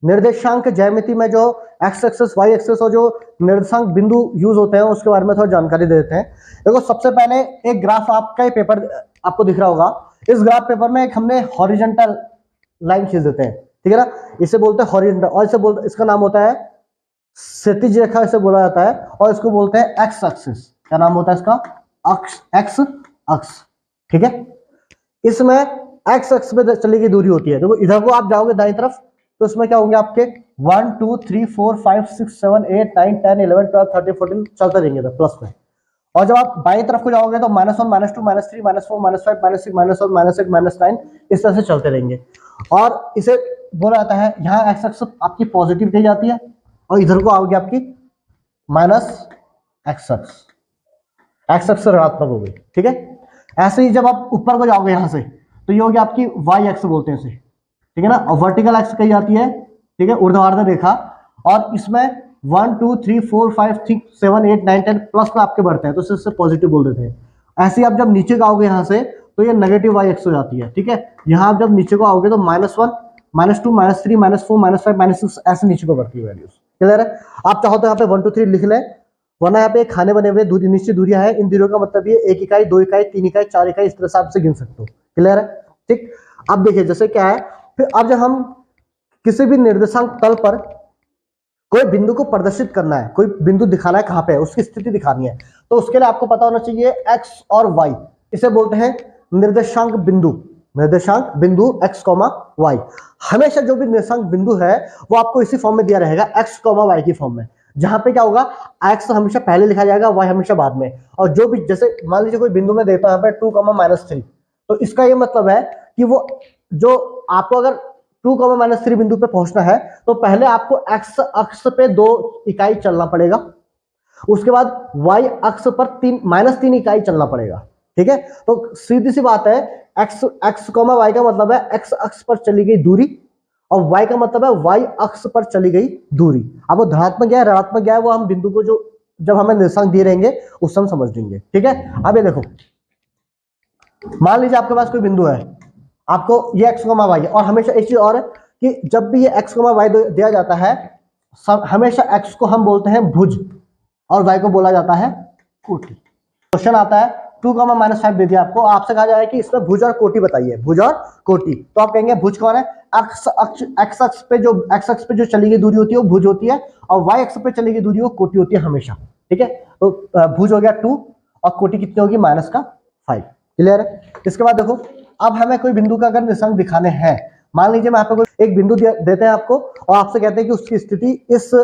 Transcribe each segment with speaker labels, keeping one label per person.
Speaker 1: निर्देशांक ज्यामिति में जो एक्स एक्सेस वाई एक्सेस और जो निर्देशांक बिंदु यूज होते हैं उसके बारे में थोड़ा जानकारी दे देते हैं। देखो सबसे पहले एक ग्राफ आपका पेपर आपको दिख रहा होगा। इस ग्राफ पेपर में एक हमने हॉरिजॉन्टल लाइन खींच देते हैं, ठीक है ना, इसे बोलते हैं हॉरिजॉन्टल, और इसे बोलते इसका नाम होता है क्षैतिज रेखा, इसे बोला जाता है, और इसको बोलते हैं एक्स एक्सिस। क्या नाम होता है इसका? अक्ष, एक्स अक्ष, ठीक है। इसमें एक्स अक्ष पे चली गई दूरी होती है। देखो इधर को आप जाओगे दाईं तरफ तो इसमें क्या होंगे आपके 1 2 3 4 5 6 7 8 9 10 11 12 13 14 चलते रहेंगे इधर प्लस में। और जब आप बाईं तरफ को जाओगे तो -1 -2 -3 -4 -5 -6 -7 -8 -1 -9 इस तरह से चलते रहेंगे। और इसे बोला जाता है, यहाँ एक्स अक्ष आपकी पॉजिटिव कही जाती है और इधर को आओगे आपकी माइनस एक्स अक्ष, एक्स अक्ष ऋणात्मक हो गई, ठीक है। ऐसे ही जब आप ऊपर को जाओगे यहाँ से तो ये होगी आपकी वाई एक्स बोलते हैं इसे, ठीक है ना, और वर्टिकल एक्स कही जाती है, ठीक है, ऊर्ध्वाधर रेखा। और इसमें 1 2 3 4 5 6 7 8 9 10 प्लस में आपके बढ़ते हैं तो इससे पॉजिटिव बोल देते हैं। ऐसे ही आप जब नीचे को आओगे यहाँ से तो ये नेगेटिव वाई एक्स हो जाती है, ठीक है। यहाँ आप जब नीचे को आओगे तो -1 -2 -3 -4 -5 -6 ऐसे नीचे को बढ़ती है वैल्यूज, क्लियर है। आप चाहो तो यहाँ पे 1 2 3 लिख लें, वरना यहाँ पे खाने बने हुए दूरी निश्चित दूरियां हैं। इन दूरियों का मतलब ये 1 इकाई 2 इकाई 3 इकाई 4 इकाई इस तरह से आपसे गिन सकते हो, क्लियर है, ठीक। अब देखिए जैसे क्या है, फिर अब जब हम किसी भी निर्देशांक तल पर कोई बिंदु को प्रदर्शित करना है, कोई बिंदु दिखाना है कहाँ पे है, उसकी स्थिति दिखानी है, तो उसके लिए आपको पता होना चाहिए एक्स और वाई, इसे बोलते हैं निर्देशांक बिंदु। निर्देशांक बिंदु एक्स कॉमा वाई। हमेशा जो भी निर्देशांक बिंदु है वो आपको इसी फॉर्म में दिया रहेगा, एक्स कॉमा वाई की फॉर्म में, जहां पे क्या होगा एक्स हमेशा पहले लिखा जाएगा, वाई हमेशा बाद में। और जो भी जैसे मान लीजिए कोई बिंदु में देता है यहाँ पे 2, -3, तो इसका ये मतलब है कि वो जो आपको अगर 2, -3 बिंदु पे पहुंचना है तो पहले आपको एक्स अक्ष पे 2 इकाई चलना पड़ेगा, उसके बाद वाई अक्ष पर -3 इकाई चलना पड़ेगा, ठीक है। तो सीधी सी बात है, एक्स कॉमा वाई का मतलब है एक्स अक्ष पर चली गई दूरी और y का मतलब है y अक्ष पर चली गई दूरी। अब वो धनात्मक क्या है ऋणात्मक क्या है वो हम बिंदु को जो जब हमें निर्देशांक दिए रहेंगे उस समय समझ लेंगे, ठीक है। अब ये देखो, मान लीजिए आपके पास कोई बिंदु है, आपको ये x, y है, और हमेशा एक चीज और है कि जब भी ये x, y दिया जाता है हमेशा x को हम बोलते हैं भुज और y को बोला जाता है कोटि। क्वेश्चन आता है 2, -5 दे दिया आपको, आपसे कहा जाए कि इसमें भुज और कोटि बताइए, भुज और कोटि, तो आप कहेंगे भुज कौन है? एक्स अक्ष पे जो चली गई दूरी होती है वो भुज होती है, और वाई अक्ष पे चली गई दूरी वो कोटि होती है हमेशा, ठीक है। तो भुज हो गया 2 और कोटि कितनी होगी? -5, क्लियर है। इसके बाद देखो, अब हमें कोई बिंदु का अगर निर्देशांक दिखाने हैं, मान लीजिए मैं यहाँ पे कोई एक बिंदु देते हैं आपको और आपसे कहते हैं कि उसकी स्थिति इस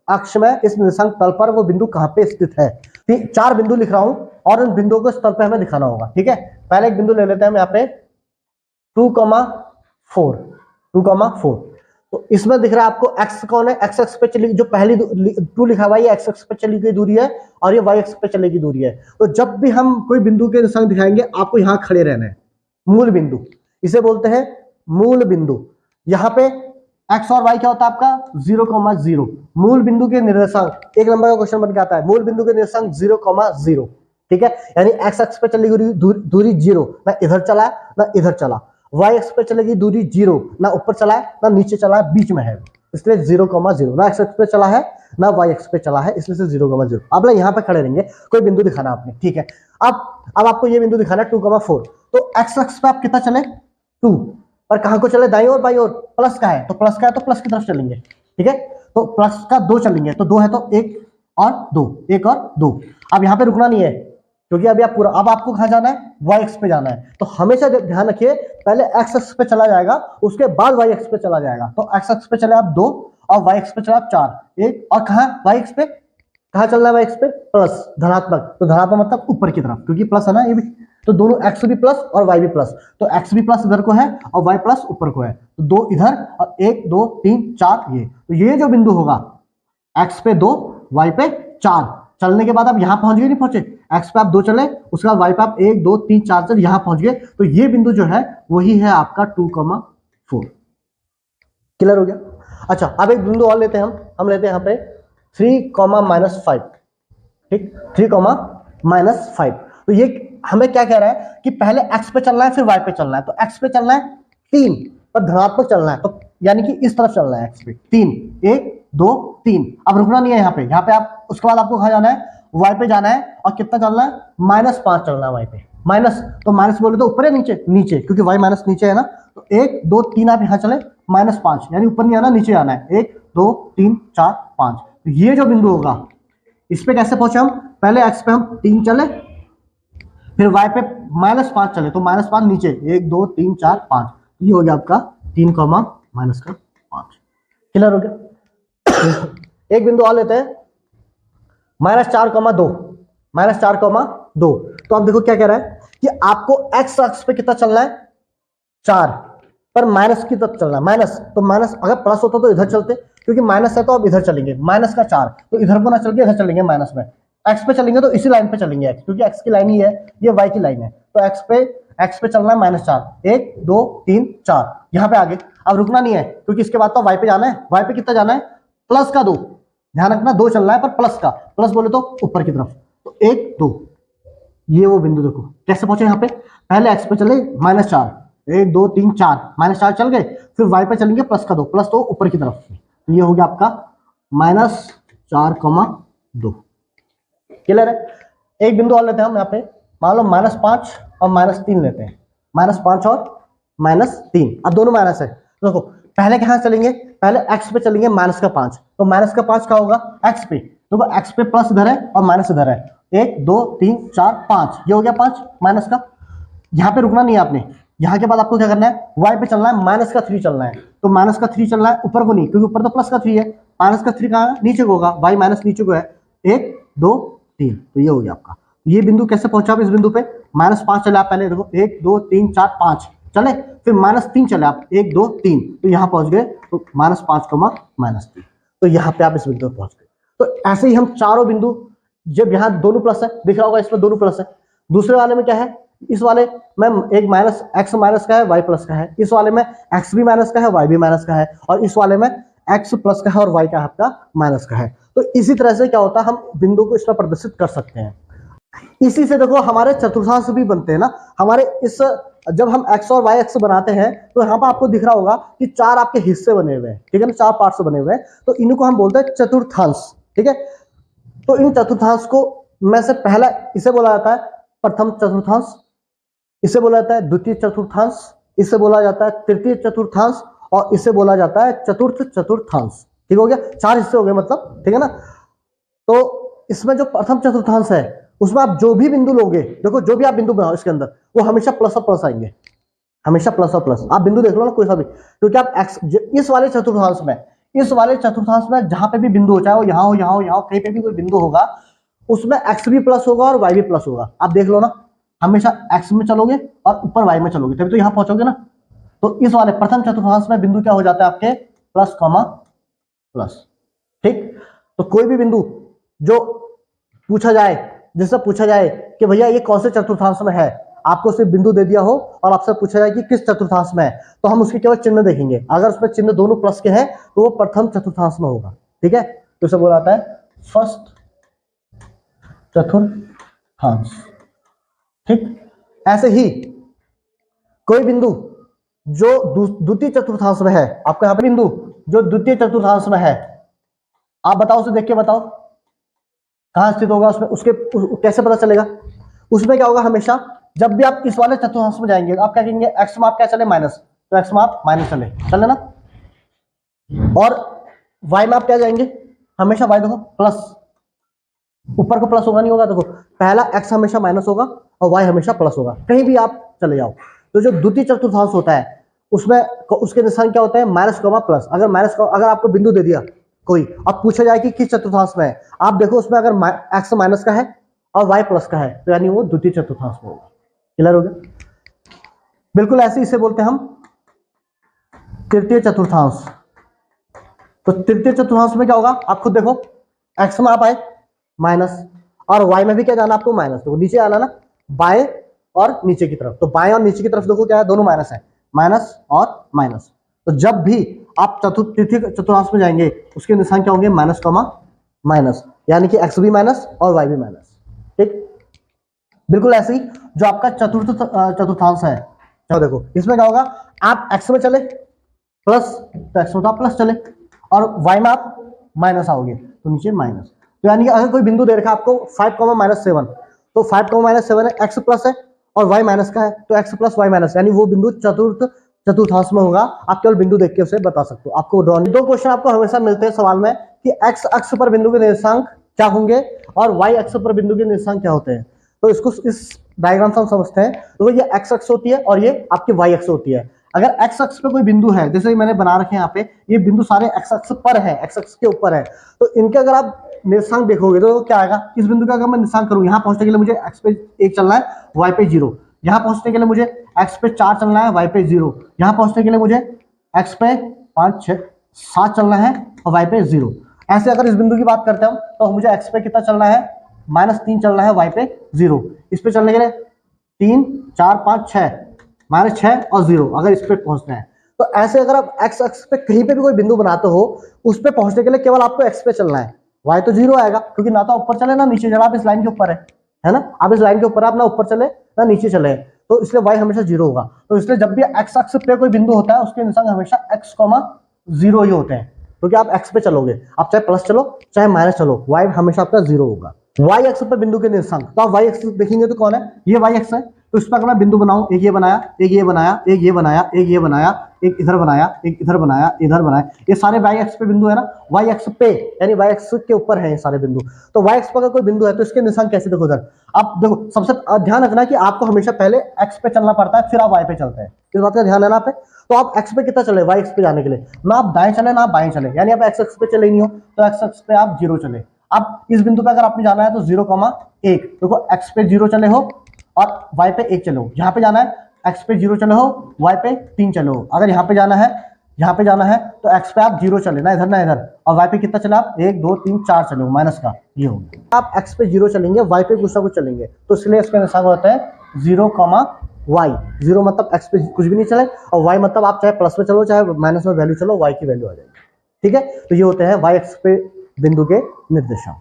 Speaker 1: अक्ष में इस निर्देशांक तल पर वो बिंदु कहाँ पे स्थित है। 4 बिंदु लिख रहा हूं और उन बिंदुओं को इस तल पे हमें दिखाना होगा, ठीक है। पहले एक बिंदु ले लेते हैं हम यहाँ पे 2,4, तो इसमें दिख रहा है आपको एक्स कौन है? एक्स अक्ष पे चली, जो पहली 2 लिखा हुआ है ये एक्स अक्ष पे चली गई दूरी है और ये वाई अक्ष पे चली गई दूरी है। तो जब भी हम कोई बिंदु के निर्देशांक दिखाएंगे आपको यहाँ खड़े रहना है, मूल बिंदु, इसे बोलते हैं मूल बिंदु। यहाँ पे एक्स और वाई क्या होता है आपका? 0,0। मूल बिंदु के निर्देशांक 1 नंबर का क्वेश्चन बन के आता है, मूल बिंदु के निर्देशांक 0,0, ठीक है। यानी एक्स अक्ष पे चली गई दूरी 0, ना इधर चला है ना इधर चला। वाई अक्ष पे चलेगी दूरी 0, ना ऊपर चला है ना नीचे चला है, बीच में है, इसलिए 0,0। ना एक्स अक्ष पे चला है ना वाई अक्ष पे चला है, इसलिए 0,0। अब ना यहाँ पे खड़े रहेंगे, कोई बिंदु दिखाना आपने, ठीक है। अब आपको ये बिंदु दिखाना है 2,4, तो एक्स अक्ष पे आप कितना चले? 2, और कहां को चले? दाईं ओर, बाईं ओर? प्लस का है तो प्लस का है तो प्लस की तरफ चलेंगे, ठीक है। तो प्लस का 2 चलेंगे, तो 2 है तो 1 और 2, 1 और 2। अब यहाँ पे रुकना नहीं है क्योंकि अभी आप पूरा, अब आपको कहां जाना है? वाई एक्स पे जाना है। तो हमेशा ध्यान रखिए, पहले एक्स एक्स पे चला जाएगा उसके बाद वाई एक्स पे चला जाएगा। तो एक्स एक्स पे चले आप 2 और वाई एक्स पे चले आप 4, 1, और कहा वाई एक्स पे कहा चलना है? वाई एक्स पे प्लस, धनात्मक। तो धनात्मक मतलब ऊपर की तरफ, क्योंकि प्लस है ना ये भी, तो दोनों एक्स भी प्लस और वाई भी प्लस, तो एक्स भी प्लस इधर को है और वाई प्लस ऊपर को है, तो 2 इधर और 1 2 3 4 ये। तो ये जो बिंदु होगा एक्स पे 2 वाई पे 4 चलने के बाद आप यहां पहुंच गए, नहीं पहुंचे? एक्स पे आप 2 चले, उसके बाद वाई पे आप 1 2 3 4 चल यहां पहुंच गए, तो ये बिंदु जो है वही है आपका 2,4, क्लियर हो गया। अच्छा, अब एक बिंदु और लेते हैं हम लेते हैं यहाँ पे 3,-5, ठीक, 3,-5। तो ये हमें क्या कह रहा है कि पहले एक्स पे चलना है फिर वाई पे चलना है। तो एक्स पे चलना है 3 पर धनात्मक चलना है, तो यानी कि इस तरफ चलना है एक्स पे, 3, 1 2 3, अब रुकना नहीं है यहाँ पे आप उसके बाद आपको कहाँ जाना है, वाई पे जाना है, और कितना चलना है, -5 चलना है वाई पे। माइनस, तो माइनस बोले तो ऊपर है नीचे, नीचे, क्योंकि वाई माइनस नीचे है ना, तो 1 2 3 आप यहाँ चले, -5, यानी ऊपर नहीं आना, नीचे आना है, 1 2 3 4 5। तो ये जो बिंदु होगा इस पे कैसे पहुंचे हम, पहले एक्स पे हम 3 चले, फिर वाई पे -5 चले, तो -5 नीचे, 1 2 3 4 5, ये हो गया आपका 3, -5। क्लियर हो गया। एक बिंदु और लेते हैं, -4,2, -4,2। तो आप देखो क्या कह रहा है कि आपको एक्स अक्ष पे कितना चलना है, 4, पर माइनस की तरफ चलना है, माइनस, तो माइनस अगर प्लस होता तो इधर चलते, क्योंकि माइनस है तो अब इधर चलेंगे, -4, तो इधर को ना चल के इधर चलेंगे माइनस में, एक्स पे चलेंगे तो इसी लाइन पे चलेंगे, एक्स, क्योंकि एक्स की लाइन ही है, ये वाई की लाइन है, तो एक्स पे चलना है -4, 1 2 3 4, यहाँ पे आगे, अब रुकना नहीं है, क्योंकि इसके बाद तो वाई पे जाना है, वाई पे कितना जाना है, +2, ध्यान रखना 2 चलना है, पर प्लस बोले तो ऊपर की तरफ, तो 1 2, ये वो बिंदु देखो कैसे पहुंचे यहाँ पे, पहले एक्स पे चले -4, 1 2 3 4, -4 चल गए, फिर वाई पे चलेंगे +2, +2 ऊपर की तरफ, तो ये हो गया आपका -4,2। क्लियर है। एक बिंदु और लेते हैं हम यहाँ पे, मान लो -5 और -3 लेते हैं, -5 और -3, अब दोनों माइनस है, देखो पहले कहाँ चलेंगे, पहले एक्स पे चलेंगे -5, तो -5 क्या होगा एक्स पे, देखो एक्स पे प्लस इधर है और माइनस इधर है, 1 2 3 4 5, ये हो गया 5 माइनस का। यहाँ पे रुकना नहीं है आपने, यहाँ के बाद आपको क्या करना है, वाई पे चलना है, -3 चलना है, तो -3 चलना है, ऊपर को नहीं, क्योंकि ऊपर तो +3 है, -3 कहाँ है, नीचे को होगा, वाई माइनस नीचे को है, 1 2 3, तो ये हो गया आपका। ये बिंदु कैसे पहुंचा आप इस बिंदु पे, -5 चले आप पहले, देखो 1 2 3 4 5 चले, फिर -3 चले आप, 1 2 3, तो यहाँ पहुंच गए, तो -5, -3, तो यहाँ पे आप इस बिंदु पे पहुंच गए। तो ऐसे ही हम चारों बिंदु, जब यहाँ दोनों प्लस है, दिख रहा होगा इसमें दोनों प्लस है, दूसरे वाले में क्या है, इस वाले में एक एक्स माइनस का है, वाई प्लस का है, इस वाले में एक्स भी माइनस का है, वाई भी माइनस का है, और इस वाले में एक्स प्लस का है और वाई का आपका माइनस का है। तो इसी तरह से क्या होता है, हम बिंदु को इसमें प्रदर्शित कर सकते हैं। इसी से देखो हमारे चतुर्थांश भी बनते हैं ना, हमारे इस, जब हम एक्स और वाई एक्स बनाते हैं, तो यहाँ पर आपको दिख रहा होगा कि 4 आपके हिस्से बने हुए हैं, ठीक है ना, 4 पार्ट से बने हुए हैं, तो इनको हम बोलते हैं चतुर्थांश, ठीक है। तो इन चतुर्थांश को में से पहला इसे बोला जाता है प्रथम चतुर्थांश, इसे बोला जाता है द्वितीय चतुर्थांश, इसे बोला जाता है तृतीय चतुर्थांश, और इसे बोला जाता है चतुर्थ चतुर्थांश। ठीक हो गया, 4 हिस्से हो गए मतलब, ठीक है ना। तो इसमें जो प्रथम चतुर्थांश है उसमें आप जो भी बिंदु लोगे, देखो जो भी आप बिंदु बनाओ इसके अंदर, वो हमेशा प्लस और प्लस आएंगे, हमेशा प्लस और प्लस। आप बिंदु देख लो ना कोई सा भी, क्योंकि आप एक्स इस वाले चतुर्थांश में जहां पे भी बिंदु हो, चाहे वो यहाँ हो, यहाँ हो, यहाँ हो, कहीं पे भी कोई बिंदु होगा, उसमें एक्स भी प्लस होगा और वाई भी प्लस होगा। आप देख लो ना, हमेशा एक्स में चलोगे और ऊपर वाई में चलोगे, तभी तो यहाँ पहुंचोगे ना। तो इस वाले प्रथम चतुर्थांश में बिंदु क्या हो जाता है आपके, प्लस कॉमा प्लस, ठीक। तो कोई भी बिंदु जो पूछा जाए, जिससे पूछा जाए कि भैया ये कौन से चतुर्थांश में है, आपको सिर्फ बिंदु दे दिया हो और आपसे पूछा जाए कि किस चतुर्थांश में है, तो हम उसके केवल चिन्ह देखेंगे, अगर उसमें चिन्ह दोनों प्लस के हैं तो वो प्रथम चतुर्थांश में होगा, ठीक है। तो इसे बोला जाता है फर्स्ट चतुर्थांश, ठीक। ऐसे ही कोई बिंदु जो द्वितीय चतुर्थांश में है, आपको यहाँ पे बिंदु जो द्वितीय चतुर्थांश में है, आप बताओ, उसे देख के बताओ कहां स्थित होगा, उसमें उसके कैसे पता चलेगा। उसमें क्या होगा, हमेशा जब भी आप इस वाले चतुर्थांश में जाएंगे आप क्या कहेंगे, एक्स में आप क्या चले माइनस, तो एक्स में आप माइनस चले ना, और वाई में आप क्या जाएंगे, हमेशा वाई देखो प्लस, ऊपर को प्लस होगा नहीं होगा, देखो पहला एक्स हमेशा माइनस होगा और वाई हमेशा प्लस होगा, कहीं भी आप चले जाओ। तो जो द्वितीय चतुर्थांश होता है उसमें उसके निशान क्या होता है, माइनस कॉमा प्लस। अगर आपको बिंदु दे दिया कोई, अब पूछा जाए कि किस चतुर्थांश में है, आप देखो उसमें अगर एक्स माइनस का है और वाई प्लस का है, तो यानी वो द्वितीय चतुर्थांश में होगा। क्लियर हो गया। बिल्कुल ऐसे इसे बोलते हैं हम तृतीय चतुर्थांश। तो तृतीय चतुर्थांश में क्या होगा, आप खुद देखो, एक्स में आप आए माइनस, और वाई में भी क्या जाना आपको माइनस, तो नीचे आना ना, बाएं और नीचे की तरफ, तो बाएं और नीचे की तरफ देखो क्या है, दोनों माइनस है, माइनस और माइनस। तो जब भी आप तृतीय चतुर्थांश में जाएंगे उसके निशान क्या होंगे, माइनस कॉमा माइनस, यानी कि एक्स भी माइनस और वाई भी माइनस, ठीक। बिल्कुल ऐसे ही जो आपका चतुर्थ चतुर्थांश है, चलो देखो इसमें क्या होगा, आप एक्स में चले, प्लस, तो एक्स में तो आप प्लस चले, और वाई में आप माइनस आओगे तो नीचे माइनस। तो यानी कि अगर कोई बिंदु दे रखा है आपको 5,-7, तो 5,-7 है, एक्स प्लस है और वाई माइनस का है, तो एक्स प्लस वाई माइनस, यानी वो बिंदु चतुर्थांश में होगा। आप केवल बिंदु देख के उसे बता सकते हो। आपको दो क्वेश्चन आपको हमेशा मिलते हैं सवाल में कि एक्स अक्ष पर बिंदु के निर्देशांक क्या होंगे और वाई अक्ष पर बिंदु के निर्देशांक क्या होते हैं। तो इसको इस डायग्राम से हम समझते हैं। तो ये एक्स अक्ष होती है और ये आपकी वाई अक्ष होती है। अगर एक्स अक्ष पे कोई बिंदु है, जैसे मैंने बना रखे हैं यहाँ पे, ये बिंदु सारे एक्स अक्ष पर है, एक्स अक्ष के ऊपर है, तो इनके अगर आप निर्देशांक देखोगे तो क्या आएगा, इस बिंदु का अगर मैं निर्देशांक करूँ, यहाँ पहुंचने के लिए मुझे एक्स पे 1 चलना है, वाई पे 0, यहाँ पहुंचने के लिए मुझे एक्स पे 4 चलना है, वाई पे 0, यहाँ पहुंचने के लिए मुझे एक्स पे 5, 6, 7 चलना है और वाई पे 0। ऐसे अगर इस बिंदु की बात करते हैं तो मुझे एक्स पे कितना चलना है, -3 चलना है, वाई पे 0। इस पे चलने के लिए 3, 4, 5, 6, -6 और 0 अगर इस पे पहुंचना है। तो ऐसे अगर आप एक्स अक्ष पे कहीं पे भी कोई बिंदु बनाते हो, उस पे पहुंचने के लिए केवल आपको एक्स पे चलना है, वाई तो 0 आएगा, क्योंकि ना तो ऊपर चले ना नीचे चले, आप इस लाइन के ऊपर है ना, आप इस लाइन के ऊपर, आप ना ऊपर चले ना नीचे चले, तो इसलिए वाई हमेशा 0 होगा। तो इसलिए जब भी एक्स अक्ष पे कोई बिंदु होता है उसके निशान हमेशा x, 0 ही होते हैं, क्योंकि आप एक्स पे चलोगे, आप चाहे प्लस चलो चाहे माइनस चलो, वाई हमेशा आपका 0 होगा। वाई अक्ष पर बिंदु के निर्देशांक, तो आप वाई अक्ष देखेंगे तो कौन है, ये वाई अक्ष है। तो इस पर अगर मैं बिंदु बनाऊं, एक ये बनाया, एक ये बनाया, एक ये बनाया, एक ये बनाया, एक इधर बनाया, एक इधर बनाया, इधर बनाया, ये सारे वाई अक्ष पे बिंदु है ना, वाई अक्ष पे यानी वाई अक्ष के ऊपर है ये सारे बिंदु। तो वाई अक्ष पर अगर कोई बिंदु है तो इसके निशान कैसे देखो इधर, आप देखो, सबसे ध्यान रखना कि आपको हमेशा पहले एक्स पे चलना पड़ता है, फिर आप वाई पे चलते हैं, इस बात का ध्यान है ना पे। तो आप एक्स पे कितना चले, वाई एक्स पे जाने के लिए ना आप दाएं चले ना आप बाएं चले, यानी आप एक्स एक्स पे चले नहीं हो तो एक्स एक्स पे आप 0 चले। अब इस बिंदु पे अगर आपने जाना है तो 0,1, देखो एक्स पे 0 चले हो और वाई पे 1 चले हो, यहाँ पे जाना है एक्स पे 0 चले हो, वाई पे 3 चले हो। अगर यहाँ पे जाना है तो एक्स पे आप 0 चले ना इधर ना इधर, और वाई पे कितना चले आप 1, 2, 3, 4 चले हो, माइनस का ये होगा। आप एक्स पे 0 चलेंगे, वाई पे कुछ ना कुछ चलेंगे, तो इसलिए इसका निशान होता है 0, वाई। 0 मतलब एक्स पे कुछ भी नहीं चले, और वाई मतलब आप चाहे प्लस में चलो चाहे माइनस में वैल्यू चलो, वाई की वैल्यू आ जाएगी। ठीक है, तो ये होते हैं वाई एक्स पे बिंदु के निर्देशांक।